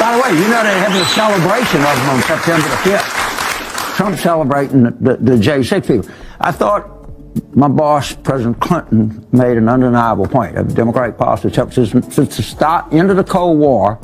By the way, you know they're having a celebration of them on September the 5th. Trump celebrating the J6 people. I thought my boss, President Clinton, made an undeniable point of Democratic policy. Since the end of the Cold War,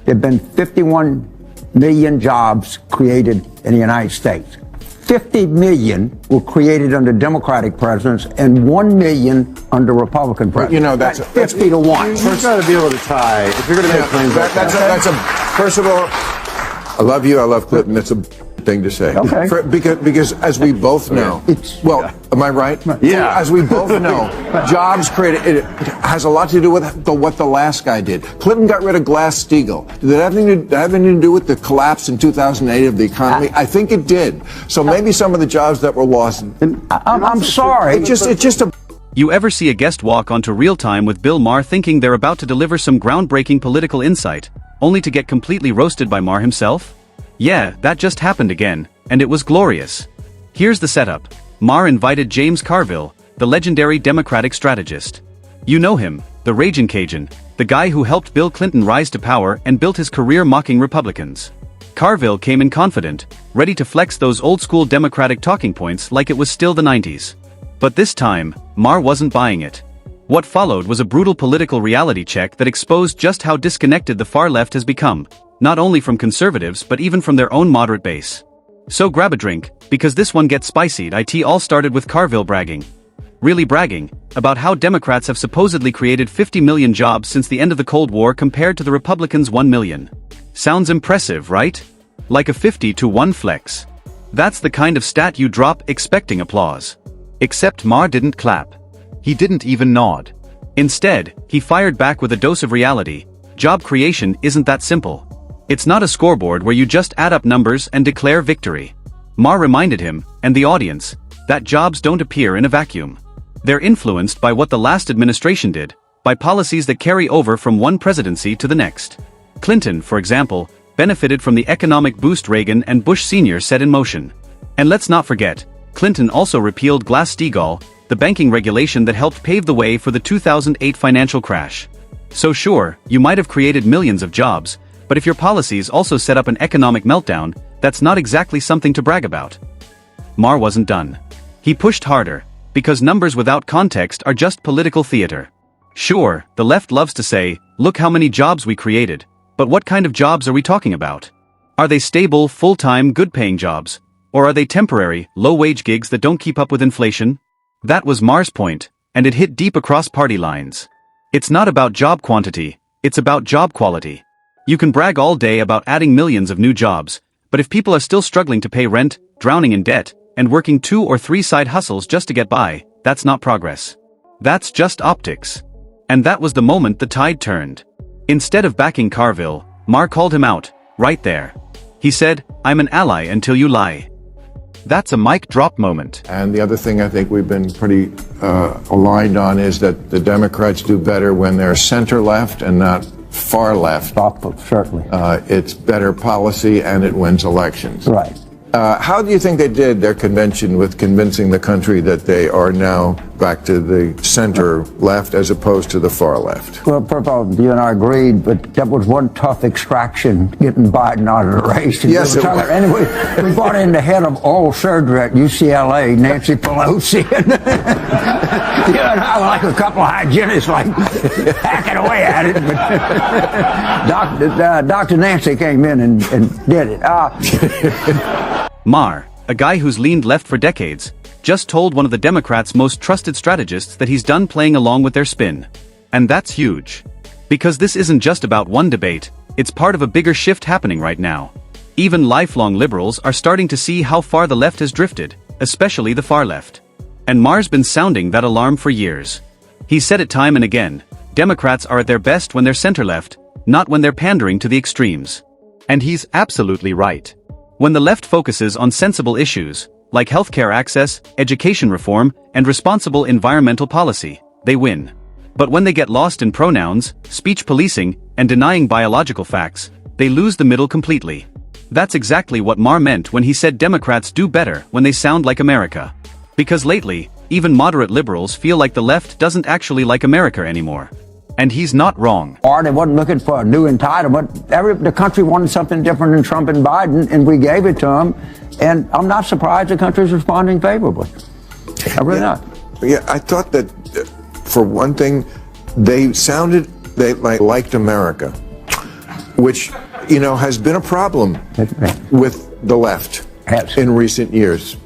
there have been 51 million jobs created in the United States. 50 million were created under Democratic presidents and 1 million under Republican presidents. You know, that's 50 to 1. You've got to be able to tie. If you're going to make claims like that. First of all, I love you. I love Clinton. It's a thing to say. Okay. Because as we both know, am I right? Yeah. As we both know, jobs created, it has a lot to do with what the last guy did. Clinton got rid of Glass-Steagall. Did that have anything to do with the collapse in 2008 of the economy? I think it did. So maybe some of the jobs that were lost. I'm sorry. It's just a. You ever see a guest walk onto Real Time with Bill Maher thinking they're about to deliver some groundbreaking political insight, only to get completely roasted by Maher himself? Yeah, that just happened again, and it was glorious. Here's the setup. Maher invited James Carville, the legendary Democratic strategist. You know him, the Ragin' Cajun, the guy who helped Bill Clinton rise to power and built his career mocking Republicans. Carville came in confident, ready to flex those old-school Democratic talking points like it was still the 90s. But this time, Maher wasn't buying it. What followed was a brutal political reality check that exposed just how disconnected the far left has become, not only from conservatives but even from their own moderate base. So grab a drink, because this one gets spicy. It all started with Carville bragging. Really bragging, about how Democrats have supposedly created 50 million jobs since the end of the Cold War compared to the Republicans' 1 million. Sounds impressive, right? Like a 50 to 1 flex. That's the kind of stat you drop expecting applause. Except Maher didn't clap. He didn't even nod. Instead, he fired back with a dose of reality. Job creation isn't that simple. It's not a scoreboard where you just add up numbers and declare victory. Maher reminded him, and the audience, that jobs don't appear in a vacuum. They're influenced by what the last administration did, by policies that carry over from one presidency to the next. Clinton, for example, benefited from the economic boost Reagan and Bush Sr. set in motion. And let's not forget, Clinton also repealed Glass-Steagall, the banking regulation that helped pave the way for the 2008 financial crash. So sure, you might have created millions of jobs, but if your policies also set up an economic meltdown, that's not exactly something to brag about. Maher wasn't done. He pushed harder, because numbers without context are just political theater. Sure, the left loves to say, look how many jobs we created, but what kind of jobs are we talking about? Are they stable, full-time, good-paying jobs? Or are they temporary, low-wage gigs that don't keep up with inflation? That was Maher's point, and it hit deep across party lines. It's not about job quantity, it's about job quality. You can brag all day about adding millions of new jobs, but if people are still struggling to pay rent, drowning in debt, and working 2 or 3 side hustles just to get by, that's not progress. That's just optics. And that was the moment the tide turned. Instead of backing Carville, Maher called him out, right there. He said, I'm an ally until you lie. That's a mic drop moment. And the other thing I think we've been pretty aligned on is that the Democrats do better when they're center-left and not far left. Certainly. It's better policy and it wins elections. Right. How do you think they did their convention with convincing the country that they are now back to the center left as opposed to the far left? Well, first of all, you and I agreed, but that was one tough extraction, getting Biden out of the race. Yes, it was. Anyway, we brought in the head of oral surgery at UCLA, Nancy Pelosi. You and I were like a couple of hygienists, like hacking away at it. But Dr. Nancy came in and did it. Maher, a guy who's leaned left for decades, just told one of the Democrats' most trusted strategists that he's done playing along with their spin. And that's huge. Because this isn't just about one debate, it's part of a bigger shift happening right now. Even lifelong liberals are starting to see how far the left has drifted, especially the far left. And Maher's been sounding that alarm for years. He's said it time and again, Democrats are at their best when they're center-left, not when they're pandering to the extremes. And he's absolutely right. When the left focuses on sensible issues, like healthcare access, education reform, and responsible environmental policy, they win. But when they get lost in pronouns, speech policing, and denying biological facts, they lose the middle completely. That's exactly what Maher meant when he said Democrats do better when they sound like America. Because lately, even moderate liberals feel like the left doesn't actually like America anymore. And he's not wrong. Or they wasn't looking for a new entitlement. The country wanted something different than Trump and Biden, and we gave it to them. And I'm not surprised the country's responding favorably. I really not. Yeah, I thought that, for one thing, they liked America, which, has been a problem with the left in recent years.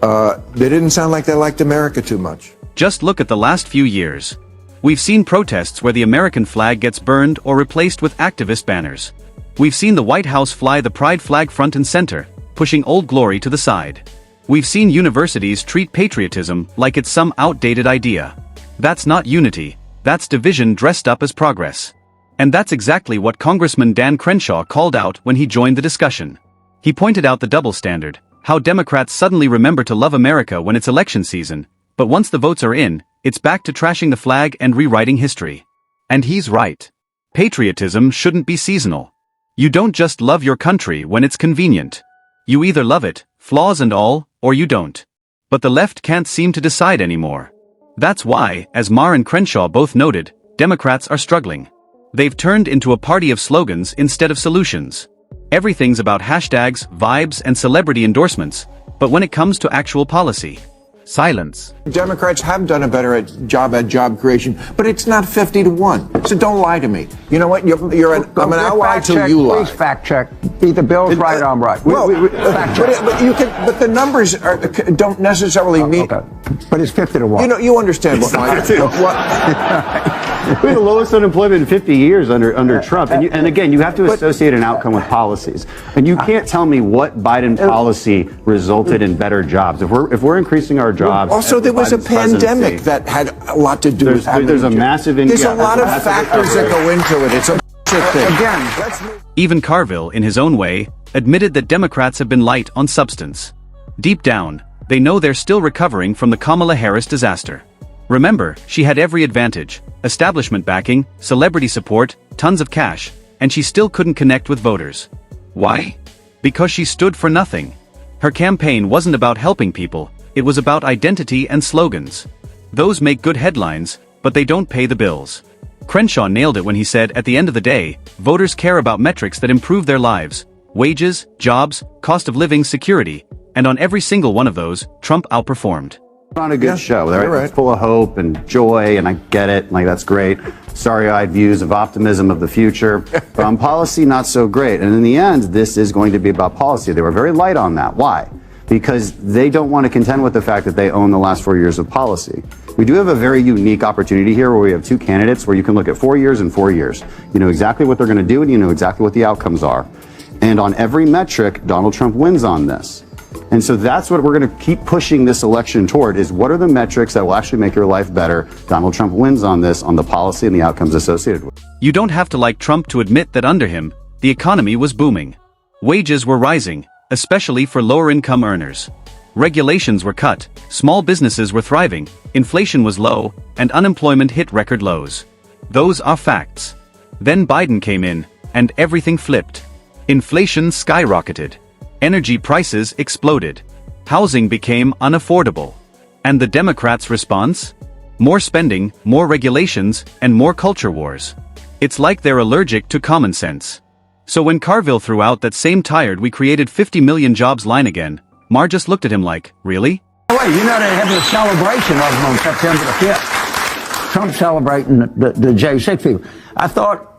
They didn't sound like they liked America too much. Just look at the last few years. We've seen protests where the American flag gets burned or replaced with activist banners. We've seen the White House fly the pride flag front and center, pushing Old Glory to the side. We've seen universities treat patriotism like it's some outdated idea. That's not unity, that's division dressed up as progress. And that's exactly what Congressman Dan Crenshaw called out when he joined the discussion. He pointed out the double standard, how Democrats suddenly remember to love America when it's election season, but once the votes are in, it's back to trashing the flag and rewriting history. And he's right. Patriotism shouldn't be seasonal. You don't just love your country when it's convenient. You either love it, flaws and all, or you don't. But the left can't seem to decide anymore. That's why, as Maher and Crenshaw both noted, Democrats are struggling. They've turned into a party of slogans instead of solutions. Everything's about hashtags, vibes, and celebrity endorsements, but when it comes to actual policy, silence. Democrats have done a better job at job creation, but it's not 50-1. So don't lie to me. You know what? I'm an ally till you lie. Please fact check. Either Bill's right or I'm right. Well, but the numbers don't necessarily mean. Okay. But it's 50-1. You understand what my. We had the lowest unemployment in 50 years under Trump. And again, you have to associate an outcome with policies. And you can't tell me what Biden policy resulted in better jobs. If we're increasing our jobs. Also, there was a pandemic that had a lot to do with There's a massive. There's a lot of factors that go into it. It's a thing. Again, Even Carville, in his own way, admitted that Democrats have been light on substance. Deep down, they know they're still recovering from the Kamala Harris disaster. Remember, she had every advantage: establishment backing, celebrity support, tons of cash, and she still couldn't connect with voters. Why? Because she stood for nothing. Her campaign wasn't about helping people, it was about identity and slogans. Those make good headlines, but they don't pay the bills. Crenshaw nailed it when he said, at the end of the day, voters care about metrics that improve their lives: wages, jobs, cost of living, security, and on every single one of those, Trump outperformed. On a good show, right? It's full of hope and joy, and I get it, that's great. Starry-eyed views of optimism of the future. But on policy, not so great. And in the end, this is going to be about policy. They were very light on that. Why? Because they don't want to contend with the fact that they own the last 4 years of policy. We do have a very unique opportunity here where we have two candidates where you can look at 4 years and 4 years. You know exactly what they're going to do, and you know exactly what the outcomes are. And on every metric, Donald Trump wins on this. And so that's what we're going to keep pushing this election toward, is what are the metrics that will actually make your life better? Donald Trump wins on this, on the policy and the outcomes associated with it. You don't have to like Trump to admit that under him, the economy was booming. Wages were rising, especially for lower-income earners. Regulations were cut, small businesses were thriving, inflation was low, and unemployment hit record lows. Those are facts. Then Biden came in, and everything flipped. Inflation skyrocketed. Energy prices exploded. Housing became unaffordable. And the Democrats' response? More spending, more regulations, and more culture wars. It's like they're allergic to common sense. So when Carville threw out that same tired "we created 50 million jobs" line again, Maher just looked at him like, really? Wait, they had this celebration of them on September the 5th. Trump celebrating the J6 people. I thought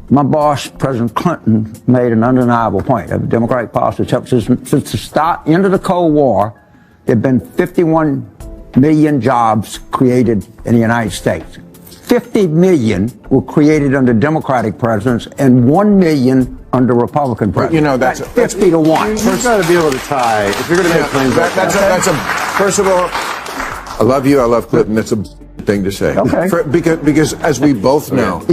my boss, President Clinton, made an undeniable point of Democratic policy. Since the end of the Cold War, there have been 51 million jobs created in the United States. 50 million were created under Democratic presidents and 1 million under Republican presidents. That's 50-1. You've got to be able to tie. If you're going to make claims like that. First of all, I love you. I love Clinton. That's a thing to say. Okay. Because as we both know,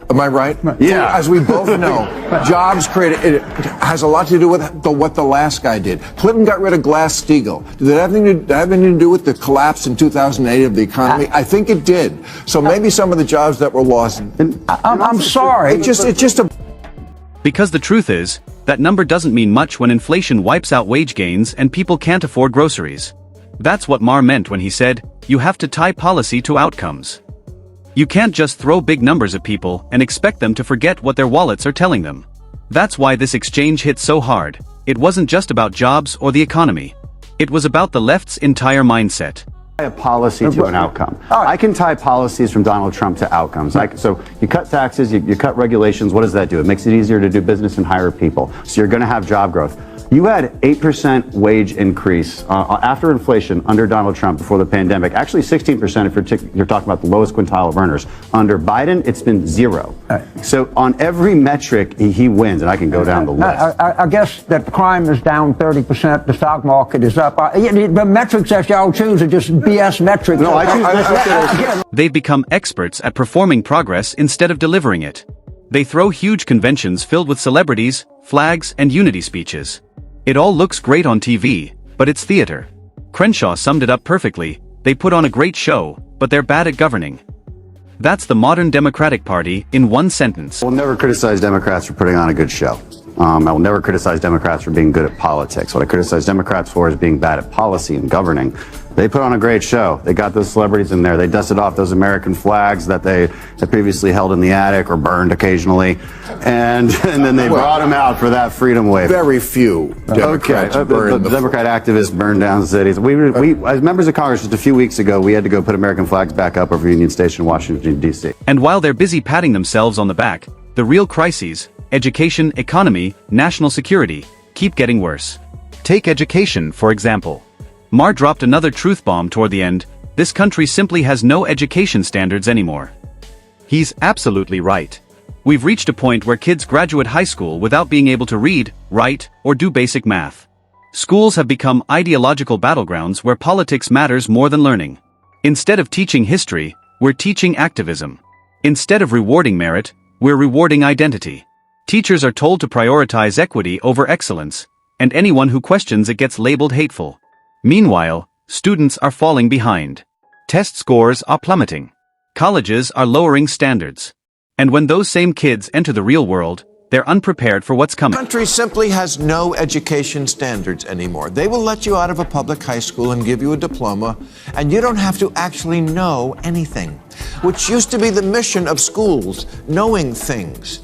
am I right? Yeah. As we both know, jobs created, it has a lot to do with what the last guy did. Clinton got rid of Glass-Steagall. Did that have anything to do with the collapse in 2008 of the economy? I think it did. So maybe some of the jobs that were lost. I'm sorry. It's just a. Because the truth is, that number doesn't mean much when inflation wipes out wage gains and people can't afford groceries. That's what Maher meant when he said, you have to tie policy to outcomes. You can't just throw big numbers at people and expect them to forget what their wallets are telling them. That's why this exchange hit so hard. It wasn't just about jobs or the economy. It was about the left's entire mindset. A policy to an outcome. I can tie policies from Donald Trump to outcomes. So you cut taxes, you cut regulations. What does that do? It makes it easier to do business and hire people. So you're going to have job growth. You had 8% wage increase after inflation under Donald Trump before the pandemic. Actually 16% if you're talking about the lowest quintile of earners. Under Biden, it's been 0. So on every metric, he wins, and I can go down the list. I guess that crime is down 30%. The stock market is up. The metrics that y'all choose are just BS metrics. No, I choose metrics. They've become experts at performing progress instead of delivering it. They throw huge conventions filled with celebrities, flags, and unity speeches. It all looks great on TV, but it's theater. Crenshaw summed it up perfectly. They put on a great show, but they're bad at governing. That's the modern Democratic Party in one sentence. I will never criticize Democrats for putting on a good show. I will never criticize Democrats for being good at politics. What I criticize Democrats for is being bad at policy and governing. They put on a great show. They got those celebrities in there. They dusted off those American flags that they had previously held in the attic or burned occasionally. And then they brought them out for that freedom wave. Very few Democrats burned the Democrat activists burned down cities. We, as members of Congress, just a few weeks ago, we had to go put American flags back up over Union Station in Washington, D.C. And while they're busy patting themselves on the back, the real crises, education, economy, national security, keep getting worse. Take education, for example. Maher dropped another truth bomb toward the end. This country simply has no education standards anymore. He's absolutely right. We've reached a point where kids graduate high school without being able to read, write, or do basic math. Schools have become ideological battlegrounds where politics matters more than learning. Instead of teaching history, we're teaching activism. Instead of rewarding merit, we're rewarding identity. Teachers are told to prioritize equity over excellence, and anyone who questions it gets labeled hateful. Meanwhile, students are falling behind. Test scores are plummeting. Colleges are lowering standards. And when those same kids enter the real world, they're unprepared for what's coming. The country simply has no education standards anymore. They will let you out of a public high school and give you a diploma, and you don't have to actually know anything, which used to be the mission of schools, knowing things.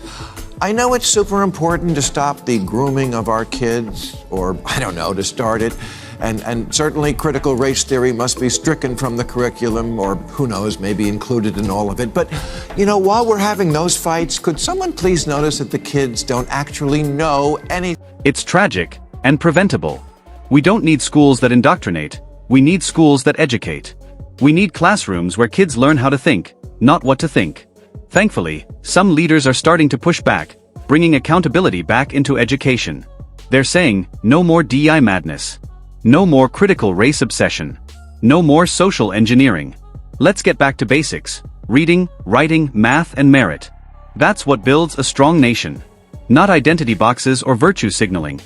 I know it's super important to stop the grooming of our kids, or, I don't know, to start it. And certainly critical race theory must be stricken from the curriculum, or who knows, maybe included in all of it. But, while we're having those fights, could someone please notice that the kids don't actually know anything? It's tragic and preventable. We don't need schools that indoctrinate. We need schools that educate. We need classrooms where kids learn how to think, not what to think. Thankfully, some leaders are starting to push back, bringing accountability back into education. They're saying, no more DEI madness. No more critical race obsession. No more social engineering. Let's get back to basics: reading, writing, math, and merit. That's what builds a strong nation. Not identity boxes or virtue signaling.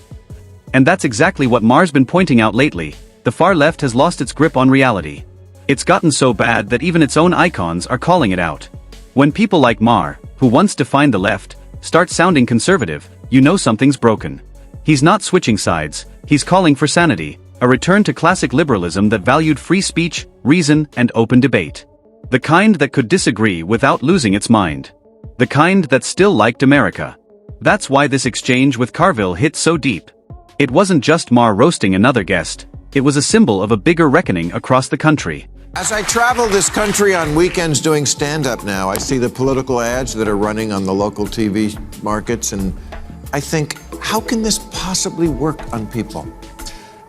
And that's exactly what Maher's been pointing out lately. The far left has lost its grip on reality. It's gotten so bad that even its own icons are calling it out. When people like Maher, who once defined the left, start sounding conservative, you know something's broken. He's not switching sides, he's calling for sanity. A return to classic liberalism that valued free speech, reason, and open debate. The kind that could disagree without losing its mind. The kind that still liked America. That's why this exchange with Carville hit so deep. It wasn't just Maher roasting another guest, it was a symbol of a bigger reckoning across the country. As I travel this country on weekends doing stand-up now, I see the political ads that are running on the local TV markets, and I think, how can this possibly work on people?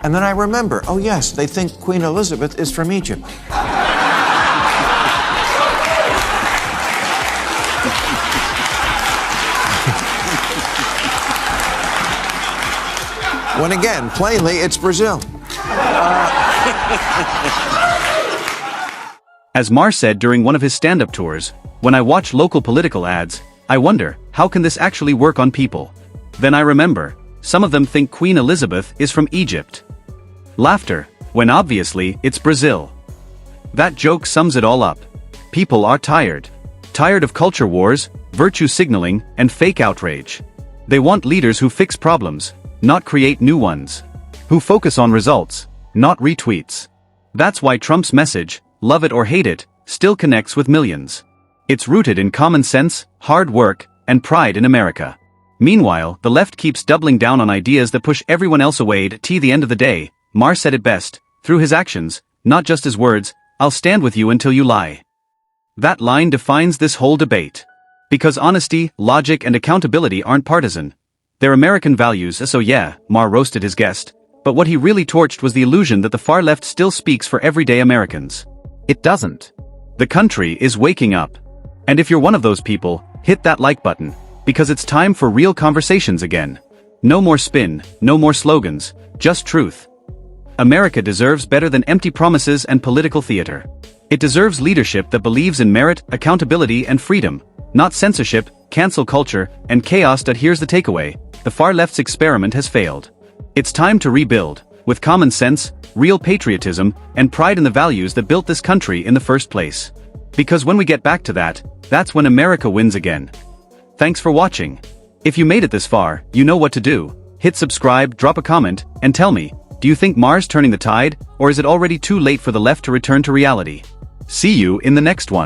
And then I remember, oh yes, they think Queen Elizabeth is from Egypt. When again, plainly, it's Brazil. As Maher said during one of his stand-up tours, when I watch local political ads, I wonder, how can this actually work on people? Then I remember, some of them think Queen Elizabeth is from Egypt. Laughter, when obviously it's Brazil. That joke sums it all up. People are tired. Tired of culture wars, virtue signaling, and fake outrage. They want leaders who fix problems, not create new ones. Who focus on results, not retweets. That's why Trump's message, love it or hate it, still connects with millions. It's rooted in common sense, hard work, and pride in America. Meanwhile, the left keeps doubling down on ideas that push everyone else away. At the end of the day, Maher said it best, through his actions, not just his words, "I'll stand with you until you lie." That line defines this whole debate. Because honesty, logic, and accountability aren't partisan. They're American values. So yeah, Maher roasted his guest, but what he really torched was the illusion that the far left still speaks for everyday Americans. It doesn't. The country is waking up. And if you're one of those people, hit that like button, because it's time for real conversations again. No more spin, no more slogans, just truth. America deserves better than empty promises and political theater. It deserves leadership that believes in merit, accountability, and freedom, not censorship, cancel culture, and chaos. Here's the takeaway: the far left's experiment has failed. It's time to rebuild, with common sense, real patriotism, and pride in the values that built this country in the first place. Because when we get back to that, that's when America wins again. Thanks for watching. If you made it this far, you know what to do. Hit subscribe, drop a comment, and tell me, do you think Maher's turning the tide, or is it already too late for the left to return to reality? See you in the next one.